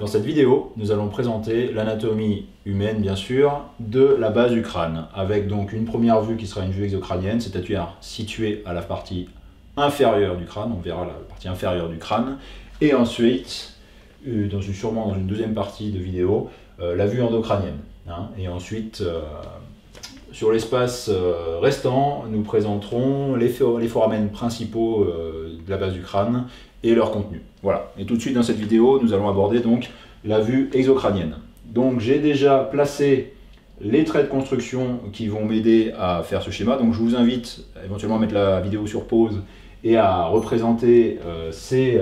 Dans cette vidéo, nous allons présenter l'anatomie humaine, bien sûr, de la base du crâne, avec donc une première vue qui sera une vue exocrânienne, c'est-à-dire située à la partie inférieure du crâne, on verra la partie inférieure du crâne, et ensuite, sûrement dans une deuxième partie de vidéo, la vue endocrânienne. Et ensuite, sur l'espace restant, nous présenterons les foramens principaux de la base du crâne et leur contenu. Voilà. Et tout de suite dans cette vidéo, nous allons aborder donc la vue exocrânienne. Donc j'ai déjà placé les traits de construction qui vont m'aider à faire ce schéma. Donc je vous invite éventuellement à mettre la vidéo sur pause et à représenter ces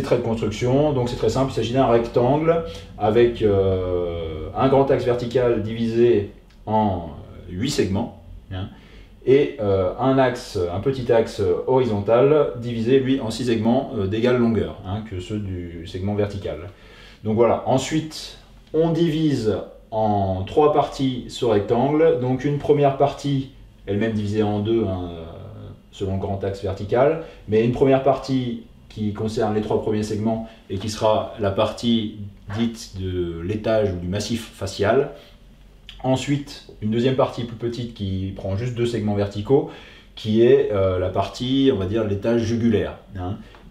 traits de construction. Donc c'est très simple, il s'agit d'un rectangle avec un grand axe vertical divisé en 8 segments. Et un petit axe horizontal divisé lui en 6 segments d'égale longueur que ceux du segment vertical. Donc voilà, ensuite on divise en 3 parties ce rectangle. Donc une première partie, elle-même divisée en 2 selon le grand axe vertical, mais une première partie qui concerne les 3 premiers segments et qui sera la partie dite de l'étage ou du massif facial. Ensuite, une deuxième partie plus petite qui prend juste 2 segments verticaux, qui est la partie, on va dire, l'étage jugulaire.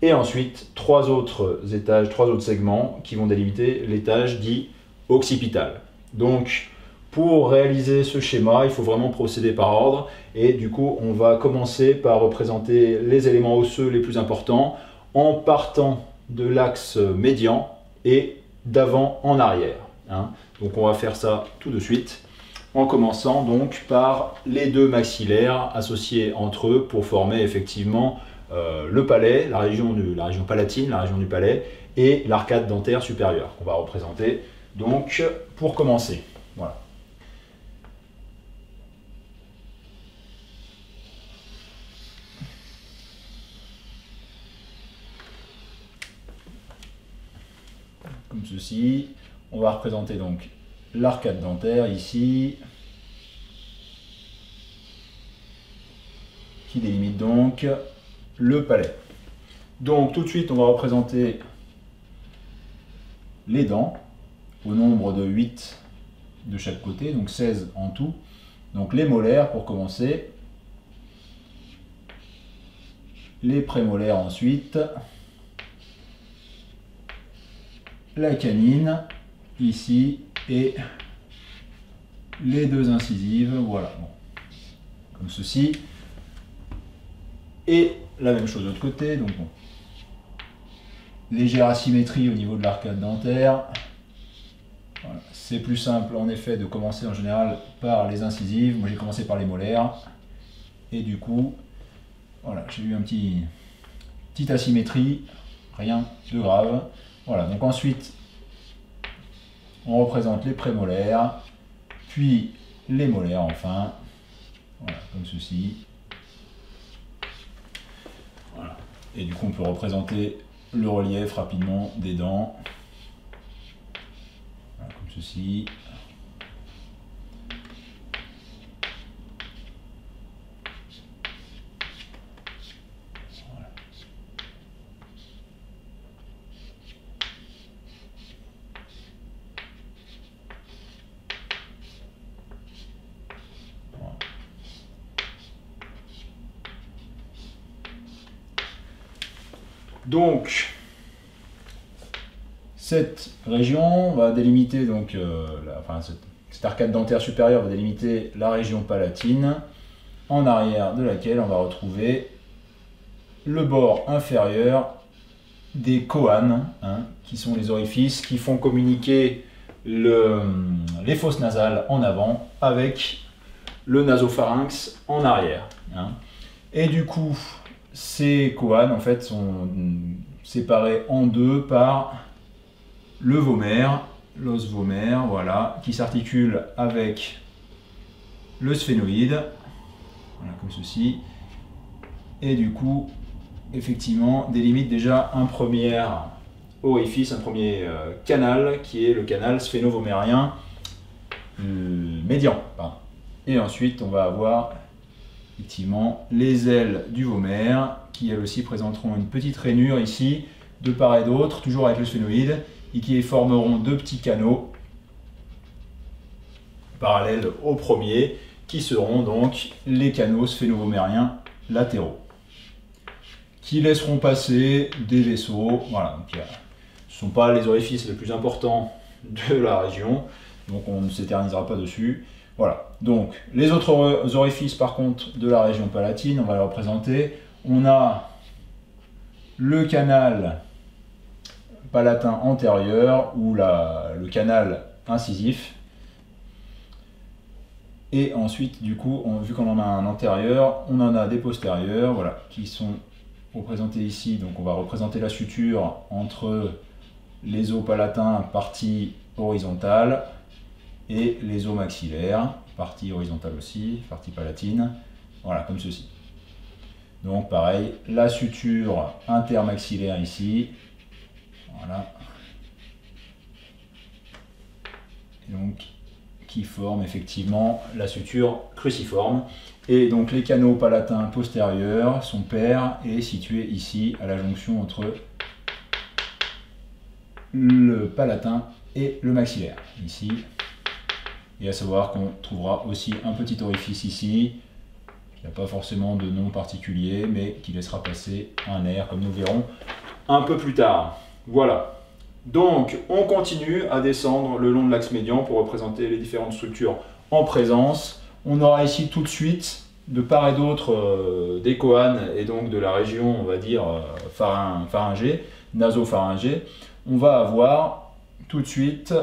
Et ensuite, 3 autres étages, 3 autres segments qui vont délimiter l'étage dit occipital. Donc, pour réaliser ce schéma, il faut vraiment procéder par ordre. Et du coup, on va commencer par représenter les éléments osseux les plus importants en partant de l'axe médian et d'avant en arrière. Donc on va faire ça tout de suite, en commençant donc par les 2 maxillaires associés entre eux pour former effectivement le palais, la région palatine, la région du palais, et l'arcade dentaire supérieure qu'on va représenter donc pour commencer. Voilà. Comme ceci, on va représenter donc l'arcade dentaire ici, qui délimite donc le palais. Donc tout de suite, on va représenter les dents, au nombre de 8 de chaque côté, donc 16 en tout. Donc les molaires pour commencer, les prémolaires ensuite, la canine ici et les 2 incisives, voilà, bon. Comme ceci. Et la même chose de l'autre côté, donc bon. Légère asymétrie au niveau de l'arcade dentaire. Voilà. C'est plus simple en effet de commencer en général par les incisives. Moi j'ai commencé par les molaires. Et du coup, voilà, j'ai eu petite asymétrie, rien de grave. Voilà, donc ensuite, on représente les prémolaires, puis les molaires enfin, voilà, comme ceci. Voilà. Et du coup, on peut représenter le relief rapidement des dents, voilà, comme ceci. Donc, cette région va délimiter, donc, cette arcade dentaire supérieure va délimiter la région palatine, en arrière de laquelle on va retrouver le bord inférieur des choanes, qui sont les orifices qui font communiquer les fosses nasales en avant avec le nasopharynx en arrière. Et du coup, ces choanes en fait sont séparés en 2 par le vomer, l'os vomer, voilà, qui s'articule avec le sphénoïde, voilà, comme ceci, et du coup, effectivement, délimite déjà un premier orifice, un premier canal, qui est le canal sphénovomérien médian. Et ensuite, on va avoir effectivement les ailes du vomer qui elles aussi présenteront une petite rainure ici de part et d'autre, toujours avec le sphénoïde, et qui formeront deux petits canaux parallèles au premier, qui seront donc les canaux sphénomériens latéraux, qui laisseront passer des vaisseaux. Voilà, donc, ce ne sont pas les orifices les plus importants de la région, donc on ne s'éternisera pas dessus. Voilà, donc les autres orifices par contre de la région palatine, on va les représenter. On a le canal palatin antérieur ou le canal incisif. Et ensuite, du coup, vu qu'on en a un antérieur, on en a des postérieurs, voilà, qui sont représentés ici. Donc on va représenter la suture entre les os palatins, partie horizontale, et les os maxillaires, partie horizontale aussi, partie palatine, voilà, comme ceci. Donc pareil, la suture intermaxillaire ici, voilà, et donc qui forme effectivement la suture cruciforme. Et donc les canaux palatins postérieurs, son père est situé ici à la jonction entre le palatin et le maxillaire, ici. Et à savoir qu'on trouvera aussi un petit orifice ici, qui n'a pas forcément de nom particulier, mais qui laissera passer un air, comme nous verrons un peu plus tard. Voilà. Donc, on continue à descendre le long de l'axe médian pour représenter les différentes structures en présence. On aura ici tout de suite, de part et d'autre des choanes et donc de la région, on va dire, pharyngée, nasopharyngée. On va avoir tout de suite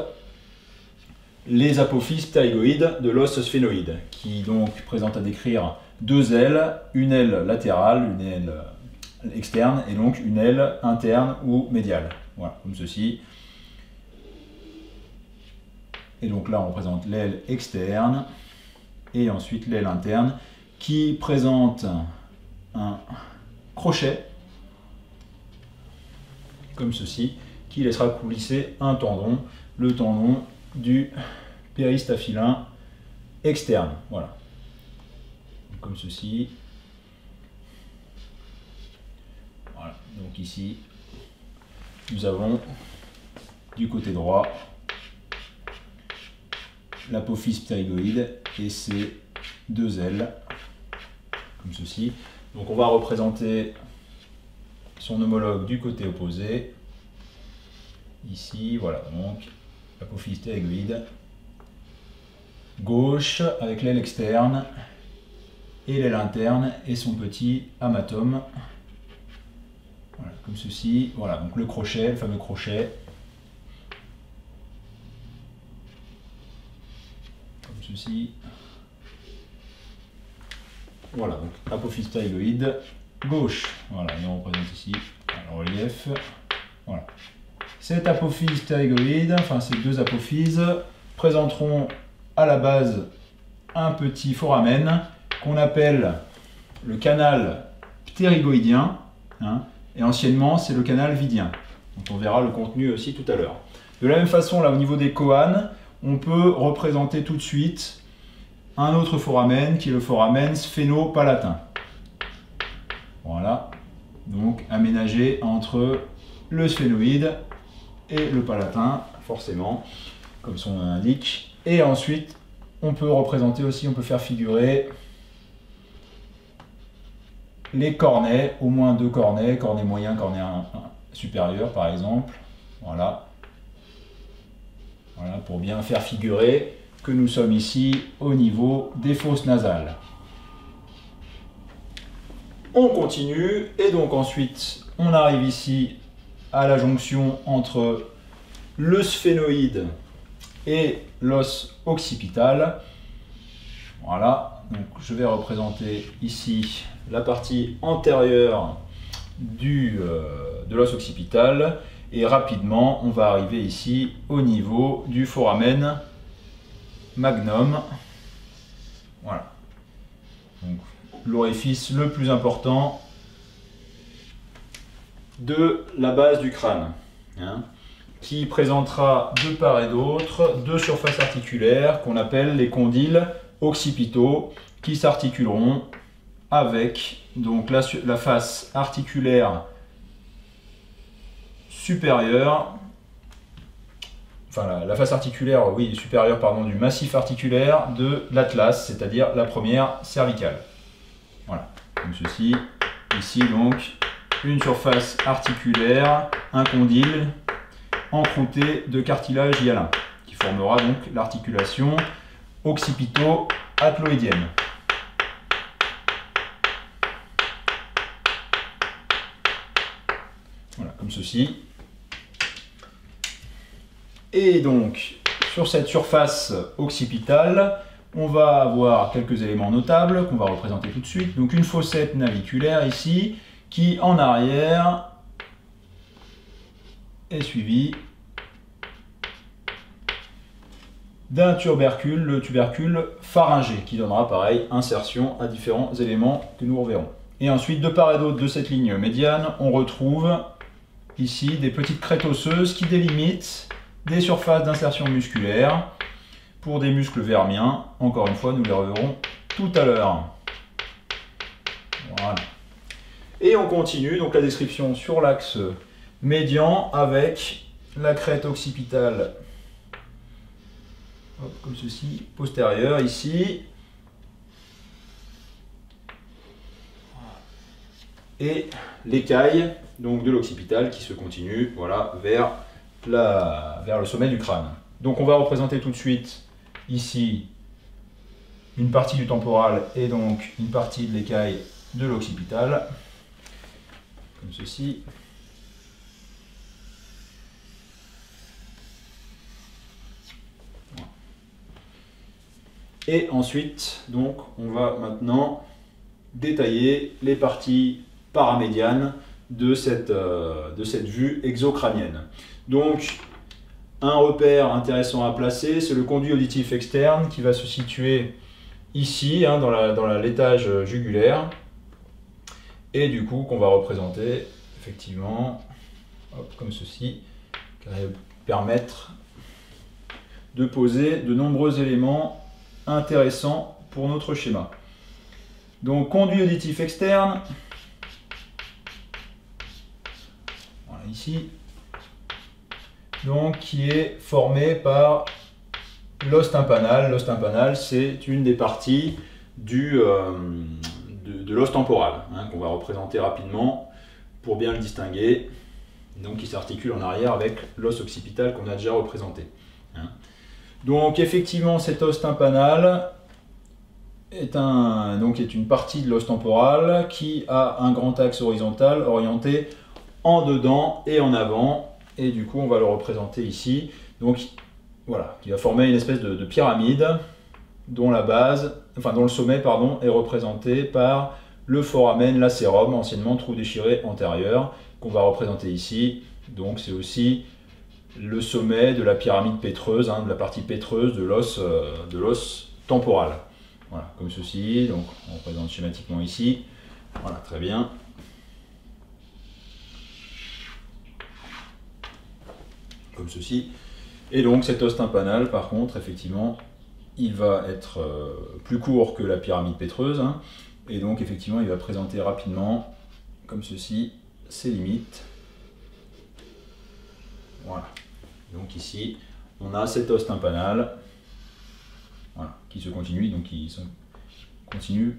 les apophyses ptérygoïdes de l'os sphénoïde, qui donc présentent à décrire deux ailes, une aile latérale, une aile externe, et donc une aile interne ou médiale. Voilà, comme ceci. Et donc là, on représente l'aile externe et ensuite l'aile interne qui présente un crochet, comme ceci, qui laissera coulisser un tendon, le tendon du péristaphylin externe. Voilà, comme ceci. Voilà, donc ici, nous avons du côté droit l'apophyse ptérygoïde et ses deux ailes, comme ceci. Donc on va représenter son homologue du côté opposé. Ici, voilà, donc l'apophyse ptérygoïde gauche avec l'aile externe et l'aile interne et son petit amatome. Voilà, comme ceci. Voilà, donc le crochet, le fameux crochet. Comme ceci. Voilà, donc apophyse ptérygoïde gauche. Voilà, et on représente ici le relief. Voilà. Cette apophyse ptérygoïde, enfin ces deux apophyses, présenteront à la base un petit foramen qu'on appelle le canal ptérygoïdien, hein, et anciennement c'est le canal vidien. Donc on verra le contenu aussi tout à l'heure. De la même façon, là au niveau des choanes, on peut représenter tout de suite un autre foramen qui est le foramen sphénopalatin. Voilà, donc aménagé entre le sphénoïde et le palatin, forcément, comme son nom l'indique. Et ensuite, on peut représenter aussi, on peut faire figurer les cornets, au moins deux cornets, cornet moyen, cornet supérieur par exemple. Voilà. Voilà, pour bien faire figurer que nous sommes ici au niveau des fosses nasales. On continue, et donc ensuite, on arrive ici à la jonction entre le sphénoïde et l'os occipital. Voilà, donc je vais représenter ici la partie antérieure de l'os occipital et rapidement on va arriver ici au niveau du foramen magnum. Voilà, donc l'orifice le plus important de la base du crâne, hein, qui présentera de part et d'autre deux surfaces articulaires qu'on appelle les condyles occipitaux, qui s'articuleront avec donc la face articulaire supérieure, enfin la face articulaire, oui, supérieure, pardon, du massif articulaire de l'atlas, c'est-à-dire la première cervicale. Voilà, comme ceci. Ici donc, une surface articulaire, un condyle encrouté de cartilage hyalin, qui formera donc l'articulation occipito-atloïdienne. Voilà, comme ceci. Et donc, sur cette surface occipitale, on va avoir quelques éléments notables qu'on va représenter tout de suite. Donc une fossette naviculaire ici, qui en arrière est suivie d'un tubercule, le tubercule pharyngé, qui donnera pareil insertion à différents éléments que nous reverrons. Et ensuite, de part et d'autre de cette ligne médiane, on retrouve ici des petites crêtes osseuses qui délimitent des surfaces d'insertion musculaire pour des muscles vermiens. Encore une fois, nous les reverrons tout à l'heure. Voilà. Et on continue donc la description sur l'axe médian avec la crête occipitale, hop, comme ceci, postérieure ici. Et l'écaille donc de l'occipital qui se continue, voilà, vers le sommet du crâne. Donc on va représenter tout de suite ici une partie du temporal et donc une partie de l'écaille de l'occipital, comme ceci. Et ensuite, donc, on va maintenant détailler les parties paramédianes de cette vue exocrânienne. Donc, un repère intéressant à placer, c'est le conduit auditif externe qui va se situer ici, hein, dans l'étage jugulaire, et du coup qu'on va représenter effectivement, hop, comme ceci, qui va permettre de poser de nombreux éléments intéressants pour notre schéma. Donc conduit auditif externe, voilà, ici, donc qui est formé par l'os tympanal. L'os tympanal, c'est une des parties de l'os temporal, hein, qu'on va représenter rapidement pour bien le distinguer. Donc il s'articule en arrière avec l'os occipital qu'on a déjà représenté. Hein. Donc effectivement, cet os tympanal est une partie de l'os temporal qui a un grand axe horizontal orienté en dedans et en avant. Et du coup, on va le représenter ici. Donc voilà, qui va former une espèce de pyramide dont le sommet, pardon, est représenté par le foramen lacerum, anciennement trou déchiré antérieur, qu'on va représenter ici. Donc c'est aussi le sommet de la pyramide pétreuse, hein, de la partie pétreuse de l'os temporal. Voilà, comme ceci. Donc on représente schématiquement ici. Voilà, très bien. Comme ceci. Et donc cet os tympanal, par contre, effectivement, il va être plus court que la pyramide pétreuse, hein, et donc effectivement il va présenter rapidement, comme ceci, ses limites. Voilà. Donc ici, on a cet os tympanal, voilà, qui se continue, donc qui continue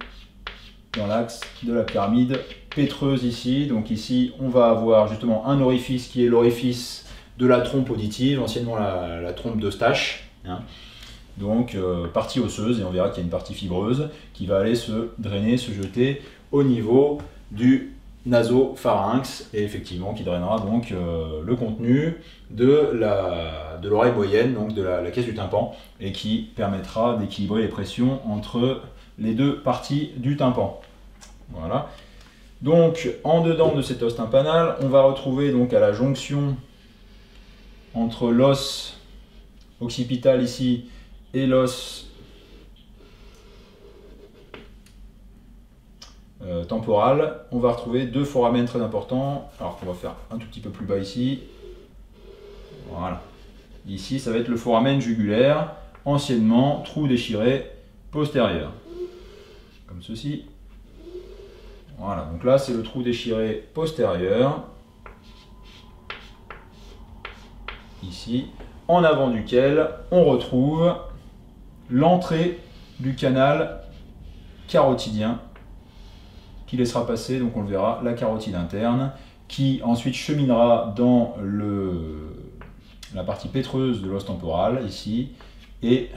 dans l'axe de la pyramide pétreuse ici. Donc ici, on va avoir justement un orifice qui est l'orifice de la trompe auditive, anciennement la trompe d'Eustache, hein. Donc partie osseuse, et on verra qu'il y a une partie fibreuse qui va aller se drainer, se jeter au niveau du nasopharynx, et effectivement qui drainera donc le contenu de l'oreille moyenne, donc de la caisse du tympan, et qui permettra d'équilibrer les pressions entre les deux parties du tympan. Voilà. Donc en dedans de cet os tympanal, on va retrouver donc à la jonction entre l'os occipital ici et l'os temporal, on va retrouver deux foramen très importants, alors qu'on va faire un tout petit peu plus bas ici. Voilà. Ici, ça va être le foramen jugulaire, anciennement trou déchiré postérieur. Comme ceci. Voilà, donc là c'est le trou déchiré postérieur. ici, en avant duquel on retrouve l'entrée du canal carotidien qui laissera passer, donc on le verra, la carotide interne, qui ensuite cheminera dans la partie pétreuse de l'os temporal, ici, et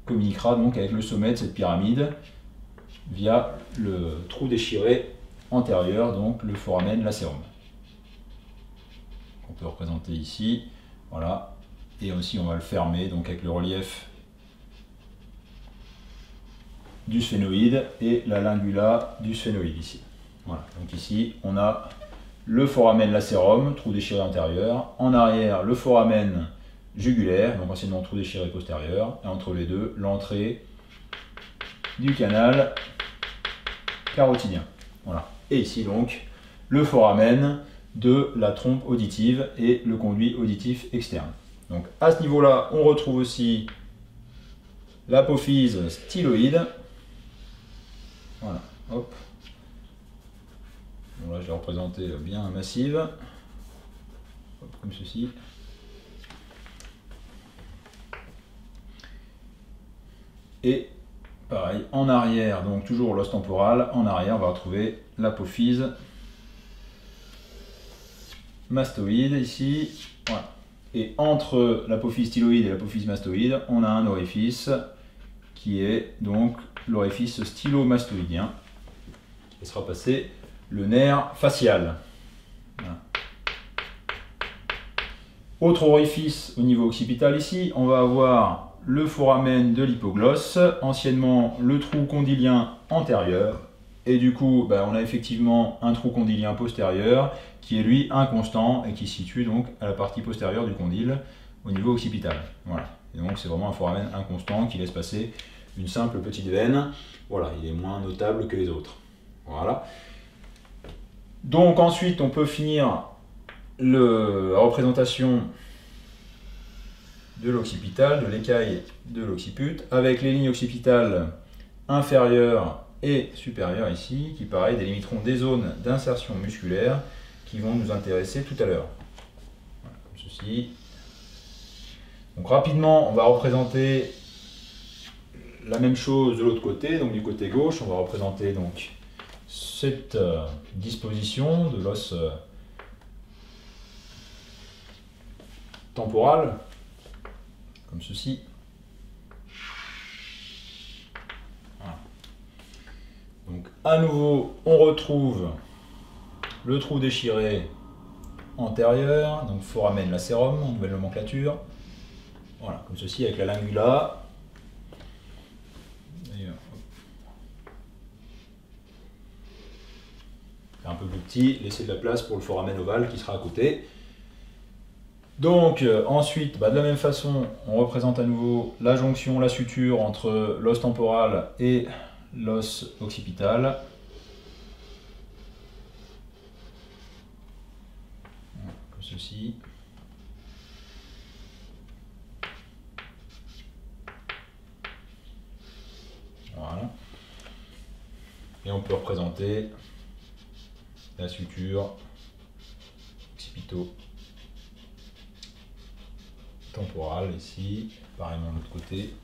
communiquera donc avec le sommet de cette pyramide via le trou déchiré antérieur, donc le foramen lacerum. On peut représenter ici, voilà, et aussi on va le fermer donc avec le relief du sphénoïde et la lingula du sphénoïde ici. Voilà, donc ici on a le foramen lacerum, trou déchiré antérieur, en arrière le foramen jugulaire, donc anciennement trou déchiré postérieur, et entre les deux l'entrée du canal carotidien. Voilà. Et ici donc le foramen de la trompe auditive et le conduit auditif externe. Donc à ce niveau-là, on retrouve aussi l'apophyse styloïde. Voilà, hop. Bon, là je l'ai représenté bien massive, hop, comme ceci. Et pareil, en arrière, donc toujours l'os temporal, en arrière on va retrouver l'apophyse mastoïde ici. Voilà. Et entre l'apophyse styloïde et l'apophyse mastoïde, on a un orifice qui est donc l'orifice stylomastoïdien. Il sera passé le nerf facial. Voilà. Autre orifice au niveau occipital ici, on va avoir le foramen de l'hypoglosse, anciennement le trou condylien antérieur, et du coup on a effectivement un trou condylien postérieur qui est lui inconstant et qui se situe donc à la partie postérieure du condyle au niveau occipital. Voilà. Et donc c'est vraiment un foramen inconstant qui laisse passer une simple petite veine. Voilà, il est moins notable que les autres. Voilà. Donc ensuite on peut finir la représentation de l'occipital, de l'écaille de l'occiput, avec les lignes occipitales inférieures et supérieures ici, qui pareil délimiteront des zones d'insertion musculaire qui vont nous intéresser tout à l'heure. Voilà, comme ceci. Donc rapidement, on va représenter la même chose de l'autre côté, donc du côté gauche, on va représenter donc cette disposition de l'os temporal, comme ceci. Voilà. Donc à nouveau, on retrouve le trou déchiré antérieur, donc foramen lacerum en nouvelle nomenclature. Voilà, comme ceci avec la lingula. Un peu plus petit, laisser de la place pour le foramen ovale qui sera à côté. Donc ensuite, de la même façon, on représente à nouveau la jonction, la suture entre l'os temporal et l'os occipital. Comme ceci. Voilà. Et on peut représenter la suture occipito-temporale ici, pareillement de l'autre côté.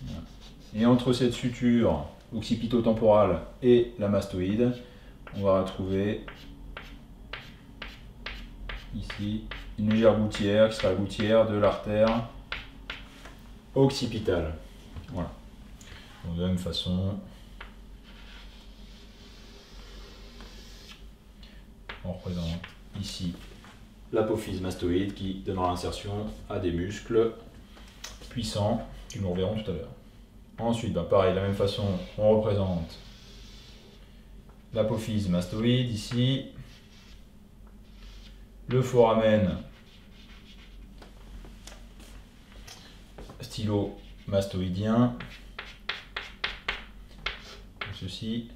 Voilà. Et entre cette suture occipito-temporale et la mastoïde, on va retrouver ici une légère gouttière qui sera la gouttière de l'artère occipitale. Voilà. Donc, de la même façon, on représente ici l'apophyse mastoïde qui donnera l'insertion à des muscles puissants que nous reverrons tout à l'heure. Ensuite, pareil, de la même façon, on représente l'apophyse mastoïde ici, le foramen stylomastoïdien, comme ceci,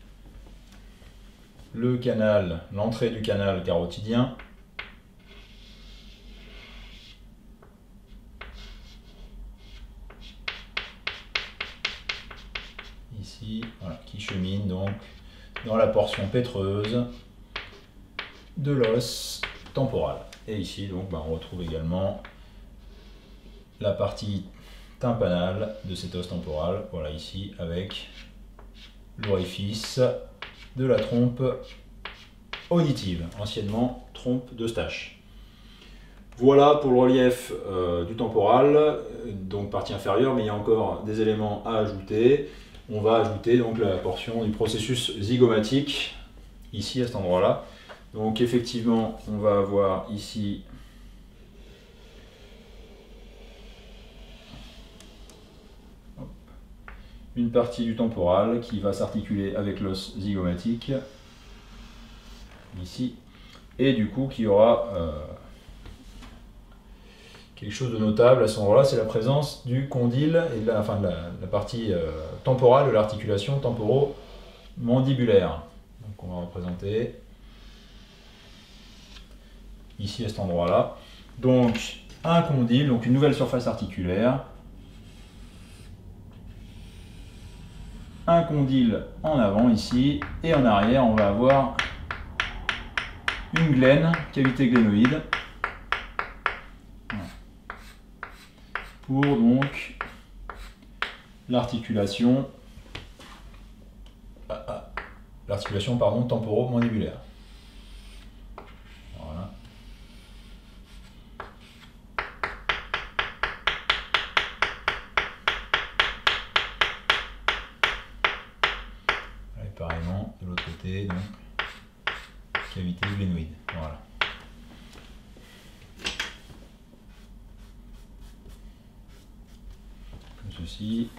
le canal, l'entrée du canal carotidien, ici, voilà, qui chemine donc dans la portion pétreuse de l'os temporal. Et ici, donc, on retrouve également la partie tympanale de cet os temporal, voilà ici, avec l'orifice de la trompe auditive, anciennement trompe d'Eustache. Voilà pour le relief du temporal, donc partie inférieure, mais il y a encore des éléments à ajouter. On va ajouter donc la portion du processus zygomatique, ici à cet endroit-là. Donc effectivement, on va avoir ici une partie du temporal qui va s'articuler avec l'os zygomatique, ici, et du coup qui aura quelque chose de notable à ce moment-là, c'est la présence du condyle et de la partie temporale de l'articulation temporo-mandibulaire. Donc on va représenter ici à cet endroit-là. Donc un condyle, donc une nouvelle surface articulaire. Un condyle en avant ici, et en arrière on va avoir une glène, cavité glénoïde, pour donc l'articulation temporo-mandibulaire. Voilà. Et pareillement de l'autre côté, donc cavité glénoïde. Voilà. Comme ceci.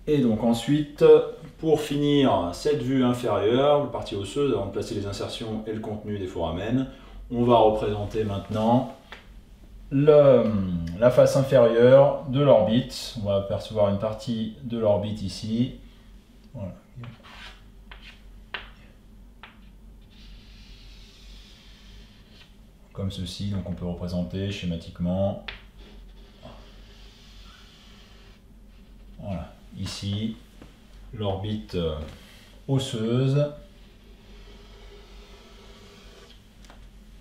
Et donc ensuite, pour finir cette vue inférieure, la partie osseuse, avant de placer les insertions et le contenu des foramen, on va représenter maintenant la face inférieure de l'orbite. On va apercevoir une partie de l'orbite ici. Voilà. Comme ceci, donc on peut représenter schématiquement. Voilà. Ici, l'orbite osseuse,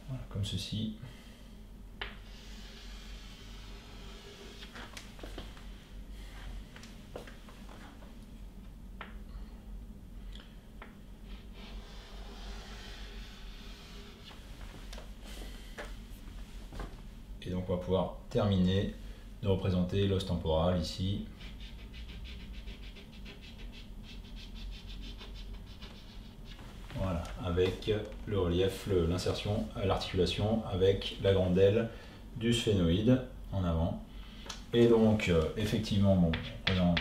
voilà, comme ceci. Et donc on va pouvoir terminer de représenter l'os temporal ici. Voilà, avec le relief, l'insertion à l'articulation avec la grande aile du sphénoïde en avant. Et donc, effectivement, bon, on présente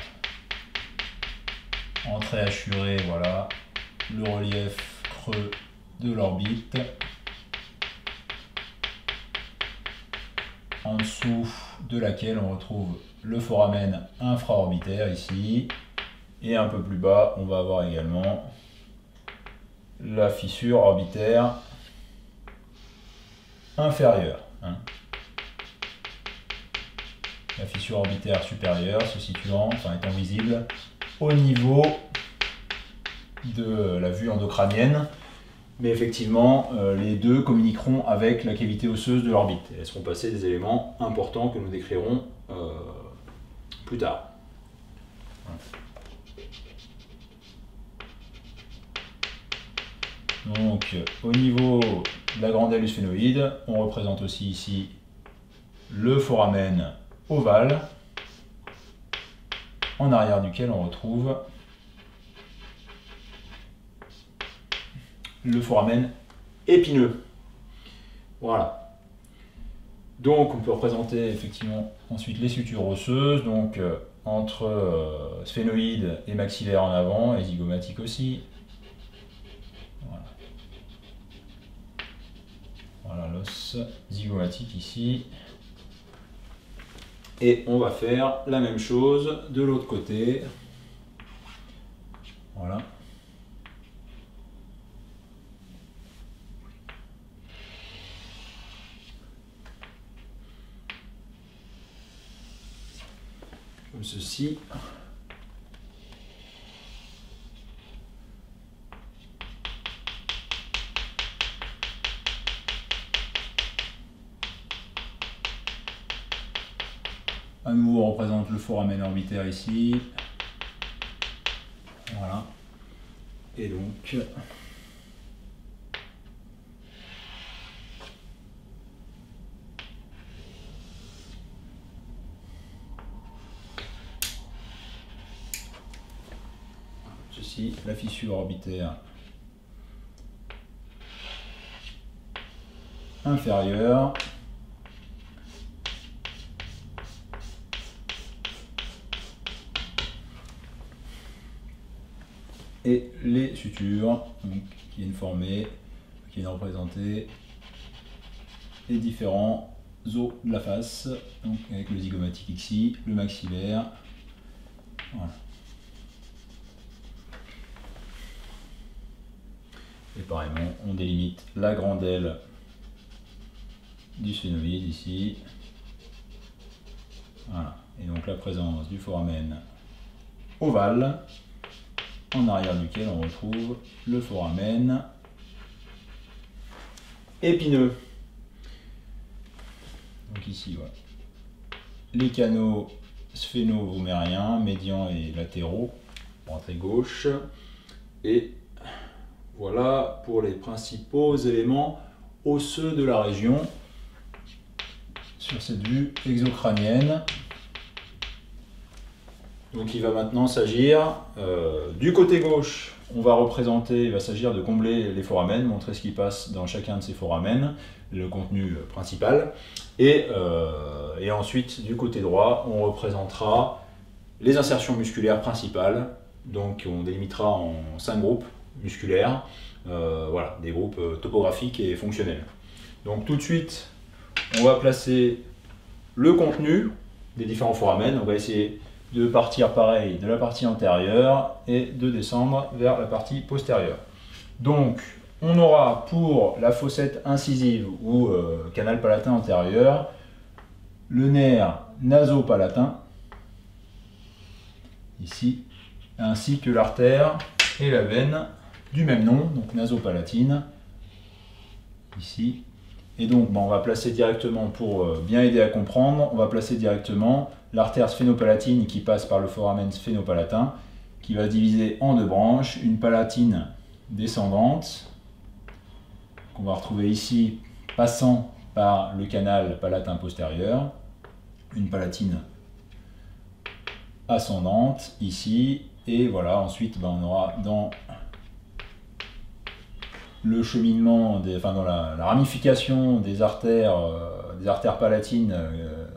entrée hachurée, voilà, le relief creux de l'orbite. En dessous de laquelle on retrouve le foramen infraorbitaire ici. Et un peu plus bas, on va avoir également la fissure orbitaire inférieure. La fissure orbitaire supérieure se situant, enfin étant visible, au niveau de la vue endocrânienne. Mais effectivement, les deux communiqueront avec la cavité osseuse de l'orbite. Elles seront passées des éléments importants que nous décrirons plus tard. Donc, au niveau de la grande aile du sphénoïde, on représente aussi ici le foramen ovale, en arrière duquel on retrouve le foramen épineux. Voilà. Donc, on peut représenter effectivement ensuite les sutures osseuses, donc entre sphénoïde et maxillaire en avant, et zygomatique aussi. Voilà l'os zygomatique ici. Et on va faire la même chose de l'autre côté. Voilà. comme ceci. À nouveau, on représente le foramen orbitaire ici. Voilà. Et donc, ceci, la fissure orbitaire inférieure. Et les sutures donc, qui viennent former, qui viennent représenter les différents os de la face, donc avec le zygomatique ici, le maxillaire. Voilà. Et pareillement, on délimite la grande aile du sphénoïde ici. Voilà. Et donc la présence du foramen ovale, en arrière duquel on retrouve le foramen épineux. Donc ici, voilà. Les canaux sphéno-vomériens, médians et latéraux, droite et gauche. Et voilà pour les principaux éléments osseux de la région sur cette vue exocrânienne. Donc il va maintenant s'agir du côté gauche, on va représenter, il va s'agir de combler les foramen, montrer ce qui passe dans chacun de ces foramen, le contenu principal. Et ensuite, du côté droit, on représentera les insertions musculaires principales. Donc on délimitera en 5 groupes musculaires, voilà, des groupes topographiques et fonctionnels. Donc tout de suite, on va placer le contenu des différents foramen. On va essayer de partir pareil de la partie antérieure et de descendre vers la partie postérieure. Donc on aura pour la fossette incisive ou canal palatin antérieur le nerf nasopalatin ici, ainsi que l'artère et la veine du même nom, donc nasopalatine ici. Et donc on va placer directement, pour bien aider à comprendre, on va placer directement l'artère sphénopalatine qui passe par le foramen sphénopalatin, qui va se diviser en 2 branches, une palatine descendante, qu'on va retrouver ici, passant par le canal palatin postérieur, une palatine ascendante ici, et voilà, ensuite on aura dans le cheminement, dans la ramification des artères palatines,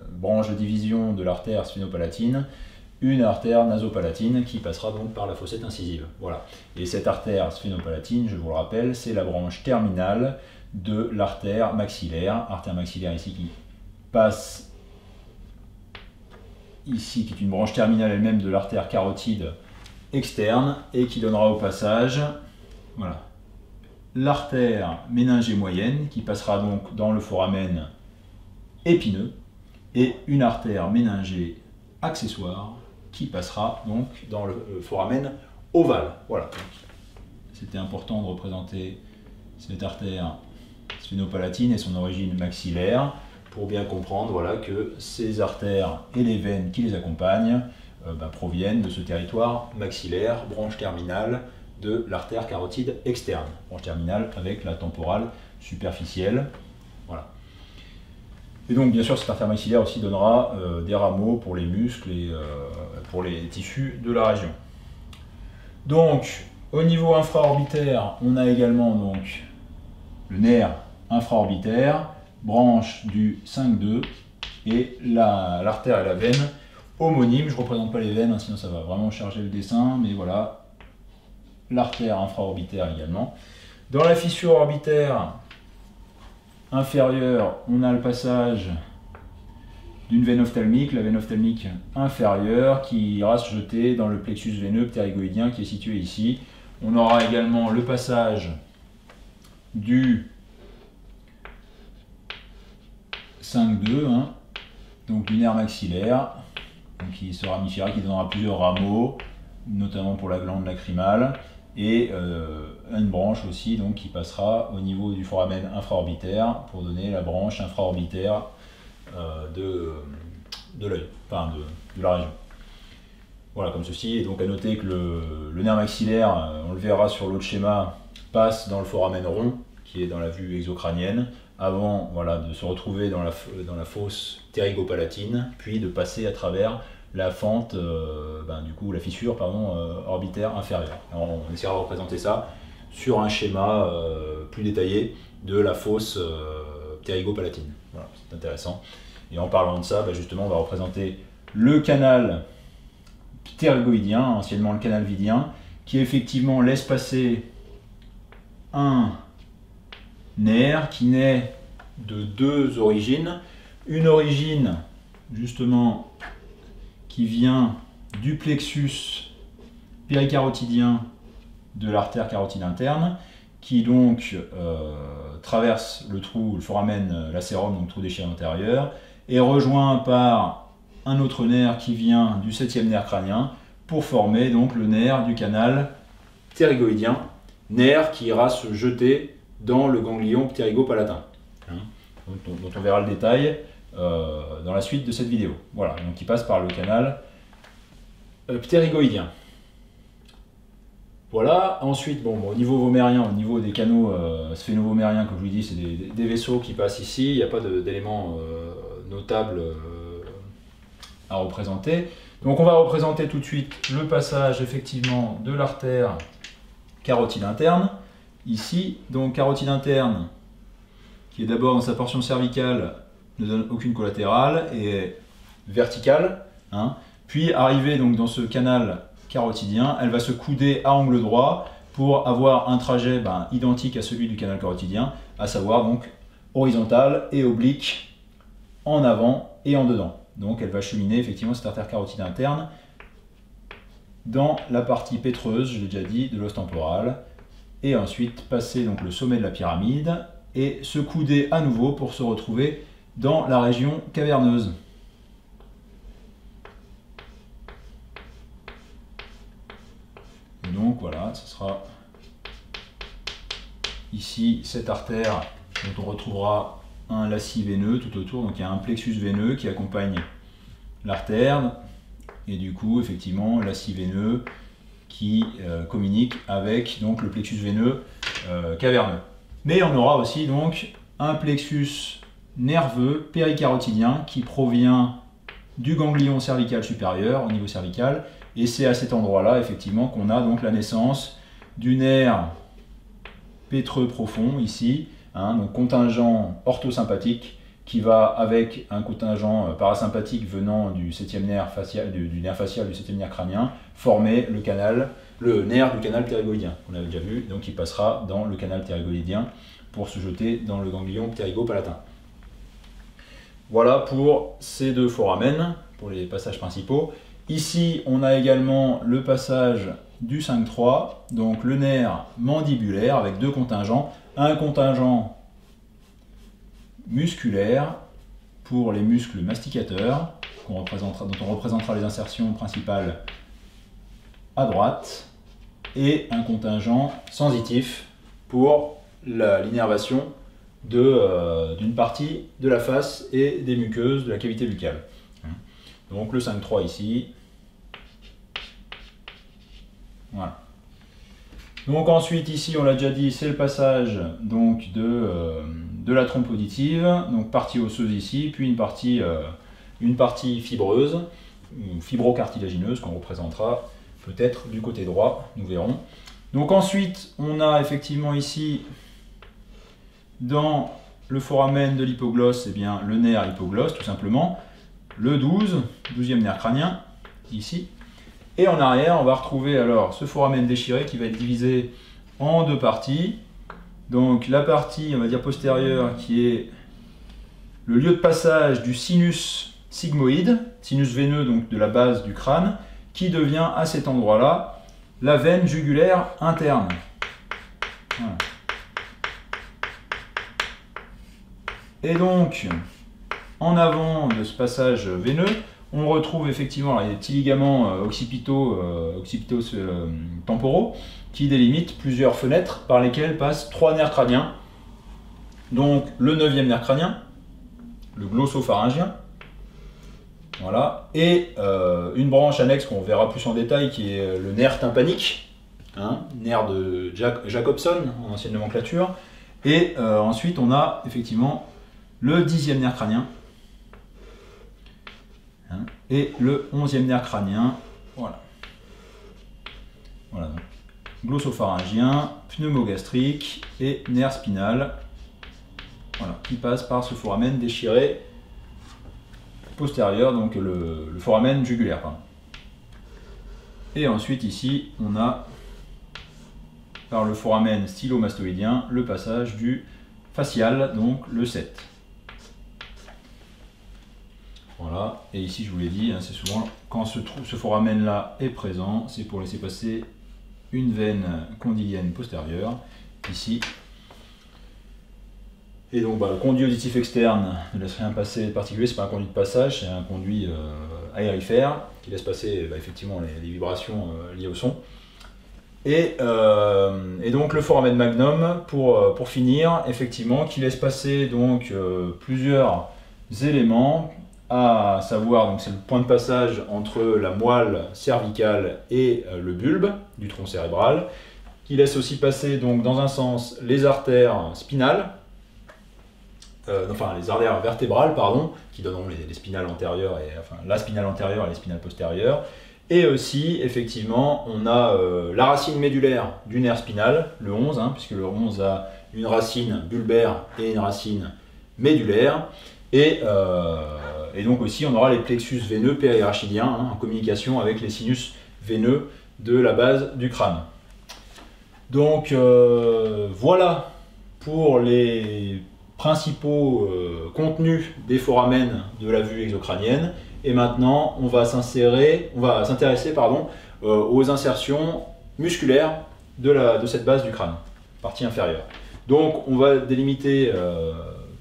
branche de division de l'artère sphénopalatine, une artère nasopalatine qui passera donc par la fossette incisive. Voilà. Et cette artère sphénopalatine, je vous le rappelle, c'est la branche terminale de l'artère maxillaire ici qui passe ici, qui est une branche terminale elle-même de l'artère carotide externe et qui donnera au passage, voilà, l'artère méningée moyenne qui passera donc dans le foramen épineux et une artère méningée accessoire qui passera donc dans le foramen ovale. Voilà. C'était important de représenter cette artère sphénopalatine et son origine maxillaire pour bien comprendre, voilà, que ces artères et les veines qui les accompagnent proviennent de ce territoire maxillaire, branche terminale de l'artère carotide externe, branche terminale avec la temporale superficielle. Voilà. Et donc bien sûr cette artère maxillaire aussi donnera des rameaux pour les muscles et pour les tissus de la région. Donc au niveau infraorbitaire, on a également donc le nerf infraorbitaire, branche du 5-2 et l'artère et la veine homonyme. Je ne représente pas les veines, hein, sinon ça va vraiment charger le dessin, mais voilà, l'artère infraorbitaire également. Dans la fissure orbitaire inférieure, on a le passage d'une veine ophtalmique, la veine ophtalmique inférieure, qui ira se jeter dans le plexus veineux ptérygoïdien qui est situé ici. On aura également le passage du 5-2, hein, donc du nerf maxillaire, donc qui se ramifiera, qui donnera plusieurs rameaux, notamment pour la glande lacrymale, et une branche aussi donc, qui passera au niveau du foramen infraorbitaire pour donner la branche infraorbitaire de l'œil, enfin de la région. Voilà, comme ceci. Et donc à noter que le nerf maxillaire, on le verra sur l'autre schéma, passe dans le foramen rond, qui est dans la vue exocrânienne, avant voilà, de se retrouver dans la fosse ptérygopalatine, puis de passer à travers la fente, du coup la fissure orbitaire inférieure. Alors, on essaiera de représenter ça sur un schéma plus détaillé de la fosse ptérygopalatine. Voilà, c'est intéressant. Et en parlant de ça, justement, on va représenter le canal ptérygoïdien, anciennement le canal vidien, qui effectivement laisse passer un nerf qui naît de deux origines. Une origine, justement, qui vient du plexus péricarotidien de l'artère carotide interne, qui donc traverse le trou, le foramen lacérum, donc le trou d'échelle antérieur, est rejoint par un autre nerf qui vient du 7e nerf crânien pour former donc le nerf du canal ptérygoïdien, nerf qui ira se jeter dans le ganglion ptérygopalatin, dont on verra le détail dans la suite de cette vidéo. Voilà, donc qui passe par le canal ptérygoïdien. Voilà, ensuite, au niveau vomérien, au niveau des canaux sphénovomériens, comme je vous dis, c'est des vaisseaux qui passent ici, il n'y a pas d'éléments notables à représenter. Donc on va représenter tout de suite le passage effectivement de l'artère carotide interne, ici, donc carotide interne, qui est d'abord dans sa portion cervicale, ne donne aucune collatérale et est verticale, puis arrivée donc dans ce canal carotidien, elle va se couder à angle droit pour avoir un trajet identique à celui du canal carotidien, à savoir donc horizontal et oblique en avant et en dedans. Donc elle va cheminer effectivement cette artère carotide interne dans la partie pétreuse, je l'ai déjà dit, de l'os temporal, et ensuite passer donc le sommet de la pyramide et se couder à nouveau pour se retrouver dans la région caverneuse. Et donc voilà, ce sera ici cette artère dont on retrouvera un lacis veineux tout autour, donc il y a un plexus veineux qui accompagne l'artère, et du coup effectivement lacis veineux qui communique avec donc, le plexus veineux caverneux. Mais on aura aussi donc un plexus nerveux péricarotidien qui provient du ganglion cervical supérieur au niveau cervical, et c'est à cet endroit-là effectivement qu'on a donc la naissance du nerf pétreux profond ici, donc contingent orthosympathique qui va avec un contingent parasympathique venant du 7e nerf facial, du nerf facial du 7e nerf crânien, former le nerf du canal ptérygoïdien, qu'on avait déjà vu, donc qui passera dans le canal ptérygoïdien pour se jeter dans le ganglion ptérygopalatin. Voilà pour ces deux foramen, pour les passages principaux. Ici, on a également le passage du 5-3, donc le nerf mandibulaire avec deux contingents. Un contingent musculaire pour les muscles masticateurs, dont on représentera les insertions principales à droite, et un contingent sensitif pour l'innervation d'une partie de la face et des muqueuses de la cavité buccale. Donc le 5-3 ici. Voilà. Donc ensuite ici, on l'a déjà dit, c'est le passage donc, de la trompe auditive, donc partie osseuse ici, puis une partie fibreuse, ou fibrocartilagineuse qu'on représentera peut-être du côté droit, nous verrons. Donc ensuite, on a effectivement ici, dans le foramen de l'hypoglosse, le nerf hypoglosse tout simplement, le 12e nerf crânien, ici. Et en arrière, on va retrouver alors ce foramen déchiré qui va être divisé en deux parties. Donc la partie, on va dire postérieure, qui est le lieu de passage du sinus sigmoïde, sinus veineux donc de la base du crâne, qui devient à cet endroit-là la veine jugulaire interne. Voilà. Et donc, en avant de ce passage veineux, on retrouve effectivement les petits ligaments occipitaux, temporaux qui délimitent plusieurs fenêtres par lesquelles passent 3 nerfs crâniens. Donc le 9e nerf crânien, le glossopharyngien, voilà, et une branche annexe qu'on verra plus en détail qui est le nerf tympanique, hein, nerf de Jacobson en ancienne nomenclature. Et ensuite on a effectivement le 10e nerf crânien, hein, et le 11e nerf crânien, voilà. Voilà, donc glossopharyngien, pneumogastrique et nerf spinal, voilà, qui passe par ce foramen déchiré postérieur, donc le foramen jugulaire. Pardon. Et ensuite ici, on a par le foramen stylomastoïdien le passage du facial, donc le 7. Voilà, et ici je vous l'ai dit, hein, c'est souvent quand ce foramen là est présent, c'est pour laisser passer une veine condylienne postérieure, ici. Et donc le conduit auditif externe ne laisse rien passer de particulier, c'est pas un conduit de passage, c'est un conduit aérifère qui laisse passer effectivement les vibrations liées au son. Et donc le foramen magnum pour finir, effectivement, qui laisse passer donc plusieurs éléments, à savoir, donc c'est le point de passage entre la moelle cervicale et le bulbe du tronc cérébral, qui laisse aussi passer donc dans un sens les artères spinales, les artères vertébrales, pardon, qui donneront les spinales antérieures, la spinale antérieure et les spinales postérieures. Et aussi, effectivement, on a la racine médulaire du nerf spinal, le 11, hein, puisque le 11 a une racine bulbaire et une racine médulaire. Et donc aussi, on aura les plexus veineux périarachidiens, hein, en communication avec les sinus veineux de la base du crâne. Donc voilà pour les principaux contenus des foramens de la vue exocrânienne. Et maintenant, on va s'intéresser aux insertions musculaires de cette base du crâne, partie inférieure. Donc, on va délimiter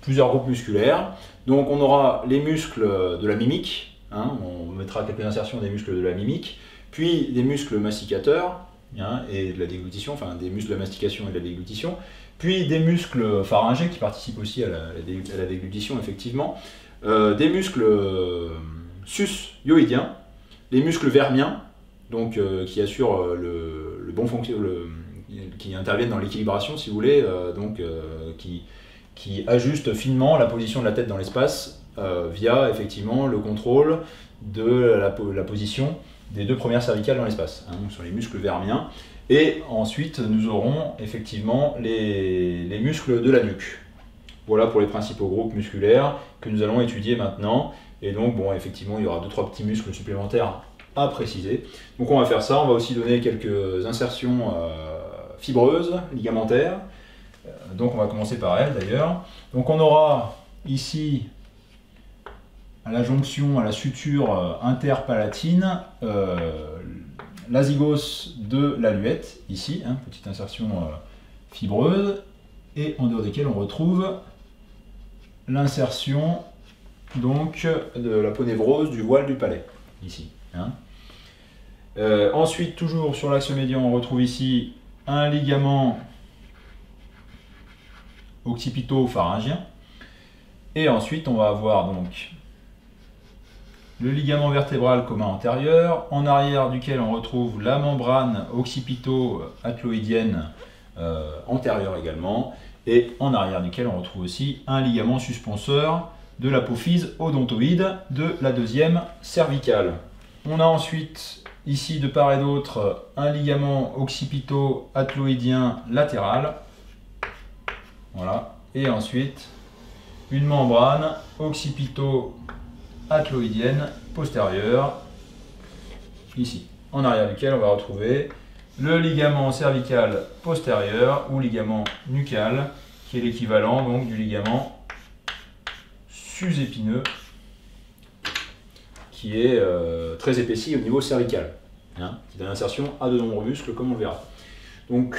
plusieurs groupes musculaires. Donc, on aura les muscles de la mimique, hein, on mettra quelques insertions des muscles de la mimique, puis des muscles masticateurs, hein, et de la déglutition, enfin des muscles de la mastication et de la déglutition, puis des muscles pharyngés qui participent aussi à la déglutition, effectivement, des muscles sus-yoïdiens, les muscles vermiens, donc qui assurent le bon fonctionnement, qui interviennent dans l'équilibration, si vous voulez, qui ajustent finement la position de la tête dans l'espace via effectivement le contrôle de la position des 2 premières cervicales dans l'espace. Hein, donc ce sont les muscles vermiens. Et ensuite, nous aurons effectivement les muscles de la nuque. Voilà pour les principaux groupes musculaires que nous allons étudier maintenant. Et donc, bon, effectivement, il y aura 2-3 petits muscles supplémentaires à préciser. Donc on va faire ça. On va aussi donner quelques insertions fibreuses, ligamentaires. Donc on va commencer par elle d'ailleurs. Donc on aura ici, à la jonction, à la suture interpalatine, l'azygos de l'aluette, ici, hein, petite insertion fibreuse, et en dehors desquelles on retrouve l'insertion donc de la ponévrose du voile du palais, ici. Hein. Ensuite, toujours sur l'axe médian, on retrouve ici un ligament occipito-pharyngien, et ensuite on va avoir donc le ligament vertébral commun antérieur, en arrière duquel on retrouve la membrane occipito-atloïdienne antérieure également, et en arrière duquel on retrouve aussi un ligament suspenseur de l'apophyse odontoïde de la 2e cervicale. On a ensuite ici de part et d'autre un ligament occipito-atloïdien latéral, voilà, et ensuite une membrane occipito-atloïdienne postérieure, ici, en arrière duquel on va retrouver le ligament cervical postérieur ou ligament nucal, qui est l'équivalent donc du ligament sus-épineux, qui est très épaissi au niveau cervical, hein, qui donne insertion à de nombreux muscles, comme on le verra. Donc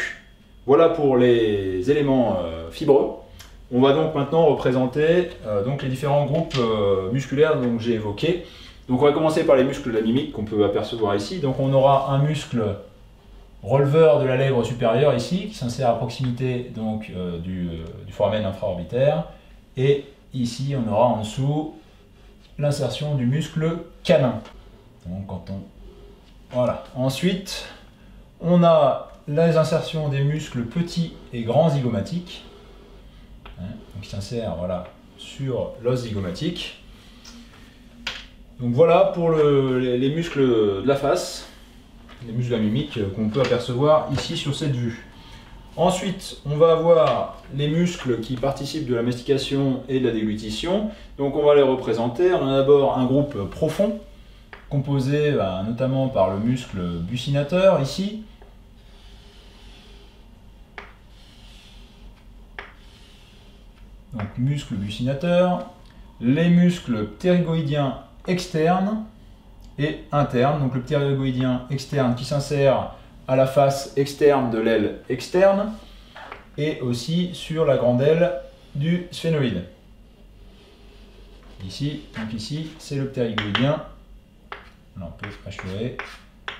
voilà pour les éléments fibreux. On va donc maintenant représenter donc les différents groupes musculaires que j'ai évoqués. Donc on va commencer par les muscles de la mimique qu'on peut apercevoir ici. Donc on aura un muscle releveur de la lèvre supérieure ici, qui s'insère à proximité donc, du foramen infraorbitaire. Et ici on aura en dessous l'insertion du muscle canin. Donc quand on... Voilà. Ensuite, on a les insertions des muscles petits et grands zygomatiques, qui s'insèrent voilà, sur l'os zygomatique. Donc voilà pour les muscles de la face, les muscles de la mimique qu'on peut apercevoir ici sur cette vue. Ensuite, on va avoir les muscles qui participent de la mastication et de la déglutition. Donc on va les représenter. On a d'abord un groupe profond, composé notamment par le muscle buccinateur ici. Donc muscle buccinateur, les muscles ptérygoïdiens externes et internes. Donc le ptérygoïdien externe qui s'insère à la face externe de l'aile externe et aussi sur la grande aile du sphénoïde. Ici, c'est le ptérygoïdien. Là, on peut achever.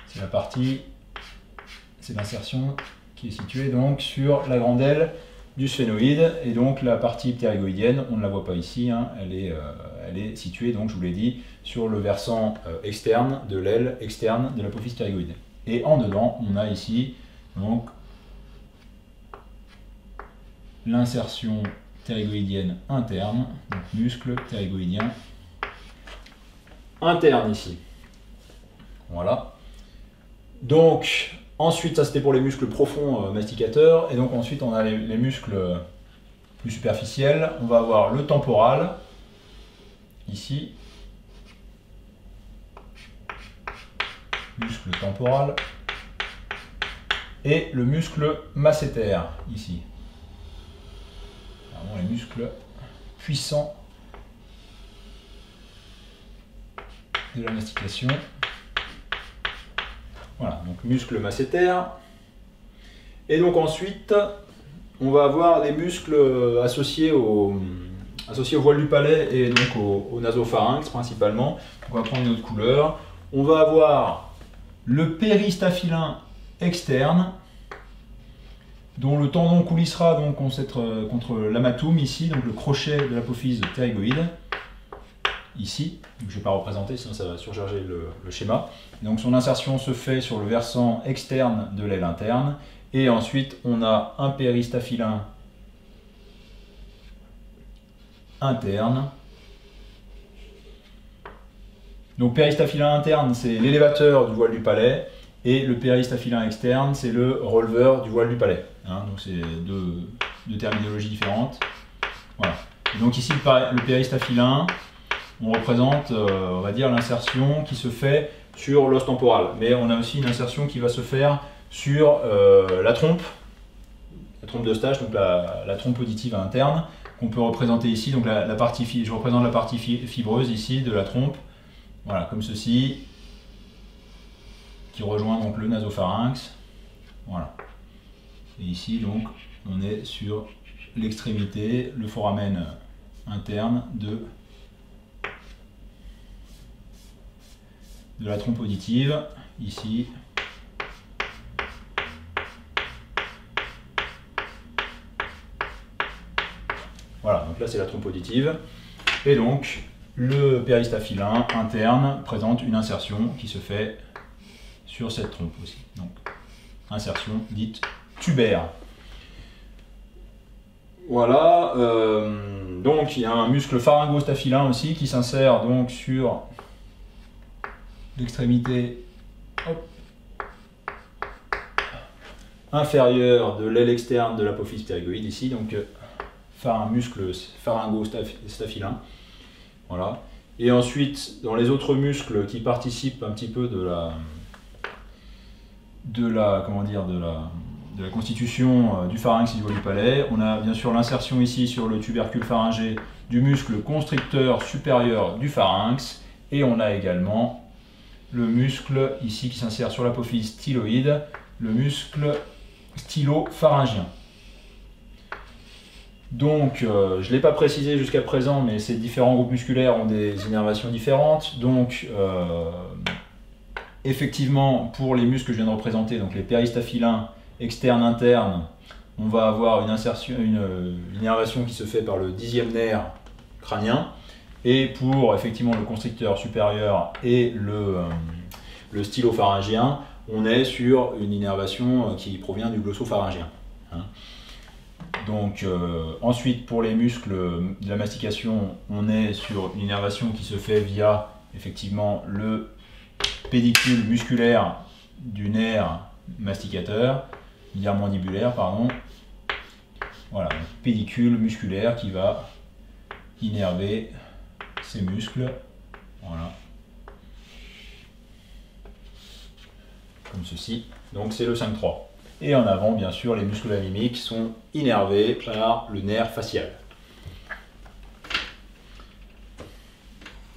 C'est la partie, c'est l'insertion qui est située donc sur la grande aile du sphénoïde, et donc la partie ptérygoïdienne, on ne la voit pas ici, hein, elle est située, donc je vous l'ai dit, sur le versant externe de l'aile externe de l'apophyse ptérygoïde. Et en dedans, on a ici donc l'insertion ptérygoïdienne interne, donc muscle ptérygoïdien interne ici. Voilà. Donc ensuite, ça c'était pour les muscles profonds masticateurs, et donc ensuite on a les muscles plus superficiels. On va avoir le temporal, ici, muscle temporal, et le muscle masséter, ici. Vraiment les muscles puissants de la mastication. Voilà, donc muscle masséter. Et donc ensuite, on va avoir les muscles associés au voile du palais et donc au nasopharynx principalement. Donc on va prendre une autre couleur. On va avoir le péristaphylin externe, dont le tendon coulissera donc contre l'amatum ici, donc le crochet de l'apophyse ptérygoïde. Ici, donc je ne vais pas représenter, sinon ça va surcharger le schéma. Donc son insertion se fait sur le versant externe de l'aile interne, et ensuite on a un péristaphylin interne. Donc péristaphylin interne, c'est l'élévateur du voile du palais, et le péristaphylin externe, c'est le releveur du voile du palais. Hein, donc c'est deux terminologies différentes. Voilà. Et donc ici le péristaphylin, on représente, on va dire, l'insertion qui se fait sur l'os temporal. Mais on a aussi une insertion qui va se faire sur la trompe d'Eustache, donc la trompe auditive interne, qu'on peut représenter ici. Donc je représente la partie fibreuse ici de la trompe, voilà, comme ceci, qui rejoint donc le nasopharynx. Voilà. Et ici, donc, on est sur l'extrémité, le foramen interne de la trompe auditive, ici. Voilà, donc là c'est la trompe auditive. Et donc, le péristaphylin interne présente une insertion qui se fait sur cette trompe aussi. Donc, insertion dite tubaire. Voilà, donc il y a un muscle pharyngostaphylin aussi qui s'insère donc sur l'extrémité inférieure de l'aile externe de l'apophyse ptérygoïde ici, donc un muscle pharyngostaphylin. Voilà. Et ensuite, dans les autres muscles qui participent un petit peu de la constitution du pharynx et du voile du palais, on a bien sûr l'insertion ici sur le tubercule pharyngé du muscle constricteur supérieur du pharynx, et on a également le muscle ici qui s'insère sur l'apophyse styloïde, le muscle stylo-pharyngien. Donc, je ne l'ai pas précisé jusqu'à présent, mais ces différents groupes musculaires ont des innervations différentes. Donc, effectivement, pour les muscles que je viens de représenter, donc les péristaphylins externes, internes, on va avoir une innervation qui se fait par le 10e nerf crânien. Et pour effectivement le constricteur supérieur et le stylo-pharyngien, on est sur une innervation qui provient du glossopharyngien. Hein. Donc ensuite, pour les muscles de la mastication, on est sur une innervation qui se fait via effectivement le pédicule musculaire du nerf masticateur, nerf mandibulaire, pardon. Voilà, donc pédicule musculaire qui va innerver ces muscles. Voilà. Comme ceci. Donc c'est le 5-3. Et en avant, bien sûr, les muscles de la mimique sont innervés par le nerf facial.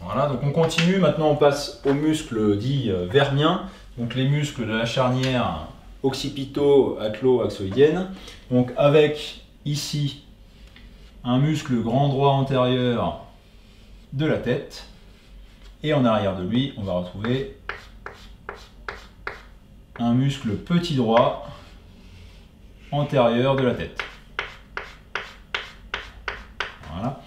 Voilà, donc on continue. Maintenant, on passe aux muscles dits vermiens. Donc les muscles de la charnière occipito-atlo-axoïdienne. Donc avec ici un muscle grand droit antérieur de la tête. Et en arrière de lui, on va retrouver un muscle petit droit antérieur de la tête. Voilà.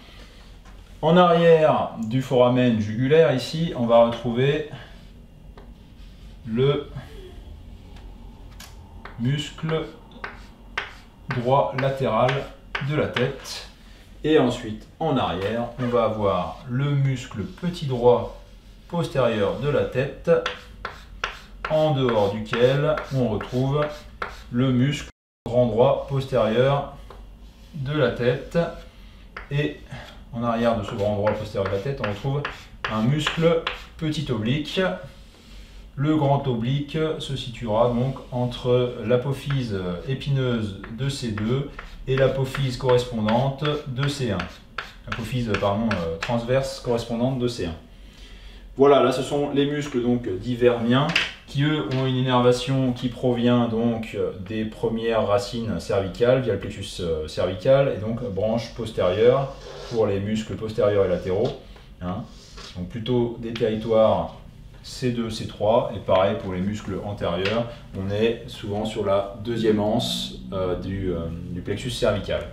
En arrière du foramen jugulaire, ici, on va retrouver le muscle droit latéral de la tête. Et ensuite, en arrière, on va avoir le muscle petit droit postérieur de la tête, en dehors duquel on retrouve le muscle grand droit postérieur de la tête. Et en arrière de ce grand droit postérieur de la tête, on retrouve un muscle petit oblique. Le grand oblique se situera donc entre l'apophyse épineuse de C2 et l'apophyse correspondante de C1. L'apophyse transverse correspondante de C1. Voilà, là ce sont les muscles donc dits vermiens qui eux ont une innervation qui provient donc des premières racines cervicales via le plexus cervical et donc branche postérieure pour les muscles postérieurs et latéraux. Hein. Donc plutôt des territoires C2, C3 et pareil pour les muscles antérieurs, on est souvent sur la deuxième anse du plexus cervical.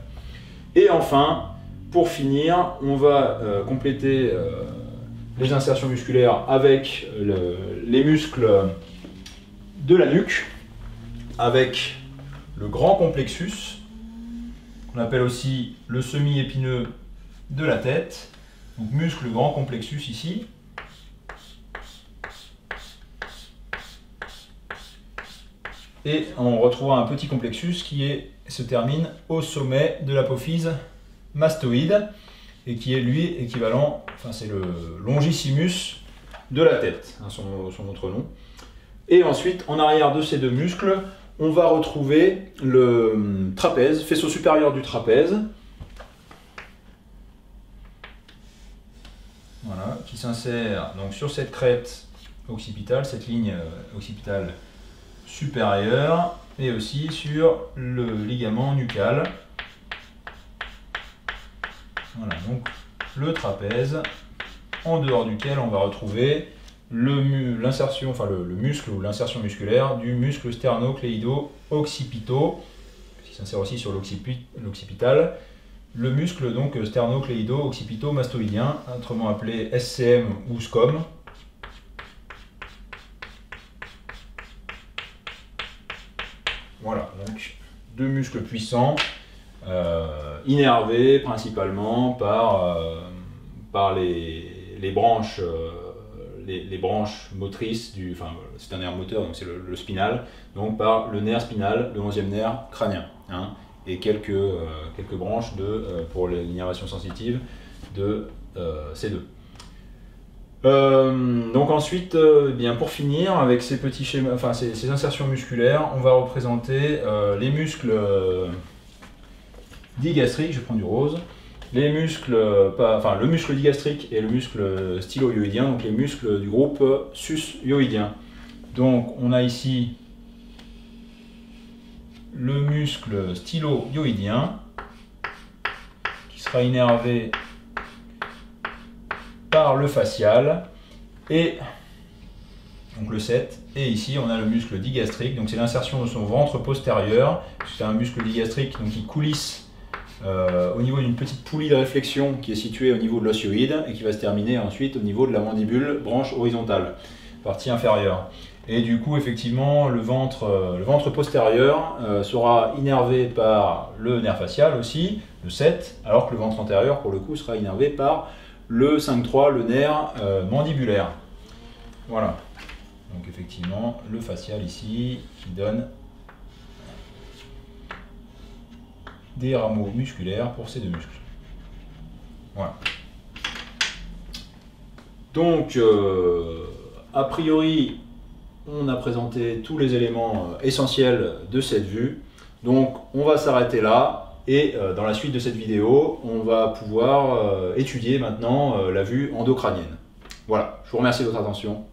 Et enfin, pour finir, on va compléter les insertions musculaires avec les muscles de la nuque, avec le grand complexus, qu'on appelle aussi le semi-épineux de la tête. Donc muscle grand complexus ici. Et on retrouvera un petit complexus qui se termine au sommet de l'apophyse mastoïde et qui est lui équivalent, enfin c'est le longissimus de la tête, hein, son autre nom. Et ensuite, en arrière de ces deux muscles, on va retrouver le trapèze, faisceau supérieur du trapèze. Voilà, qui s'insère donc sur cette crête occipitale, cette ligne occipitale supérieure, et aussi sur le ligament nucal. Voilà, donc le trapèze, en dehors duquel on va retrouver l'insertion, enfin le muscle ou l'insertion musculaire du muscle sternocléido-occipito, qui s'insère aussi sur l'occipital. Le muscle donc sternocléido-occipito-mastoïdien, autrement appelé SCM ou SCOM. Voilà, donc deux muscles puissants, innervés principalement par les branches, les branches motrices c'est un nerf moteur, donc c'est le spinal, donc par le nerf spinal, le 11e nerf crânien, hein, et quelques branches pour l'innervation sensitive de C2. Donc ensuite, bien pour finir avec ces petits schémas, enfin ces insertions musculaires, on va représenter les muscles digastriques. Je prends du rose. Les muscles, le muscle digastrique et le muscle stylo-hyoïdien, donc les muscles du groupe sus-hyoïdien. Donc on a ici le muscle stylo-hyoïdien sera innervé par le facial et donc le 7. Et ici on a le muscle digastrique, donc c'est l'insertion de son ventre postérieur. C'est un muscle digastrique donc, qui coulisse au niveau d'une petite poulie de réflexion qui est située au niveau de l'osioïde et qui va se terminer ensuite au niveau de la mandibule, branche horizontale, partie inférieure. Et du coup, effectivement, le ventre postérieur sera innervé par le nerf facial aussi, le 7, alors que le ventre antérieur, pour le coup, sera innervé par le 5-3, le nerf mandibulaire. Voilà. Donc effectivement, le facial ici, qui donne des rameaux musculaires pour ces deux muscles. Voilà. Donc, a priori, on a présenté tous les éléments essentiels de cette vue. Donc, on va s'arrêter là et dans la suite de cette vidéo, on va pouvoir étudier maintenant la vue endocrânienne. Voilà, je vous remercie de votre attention.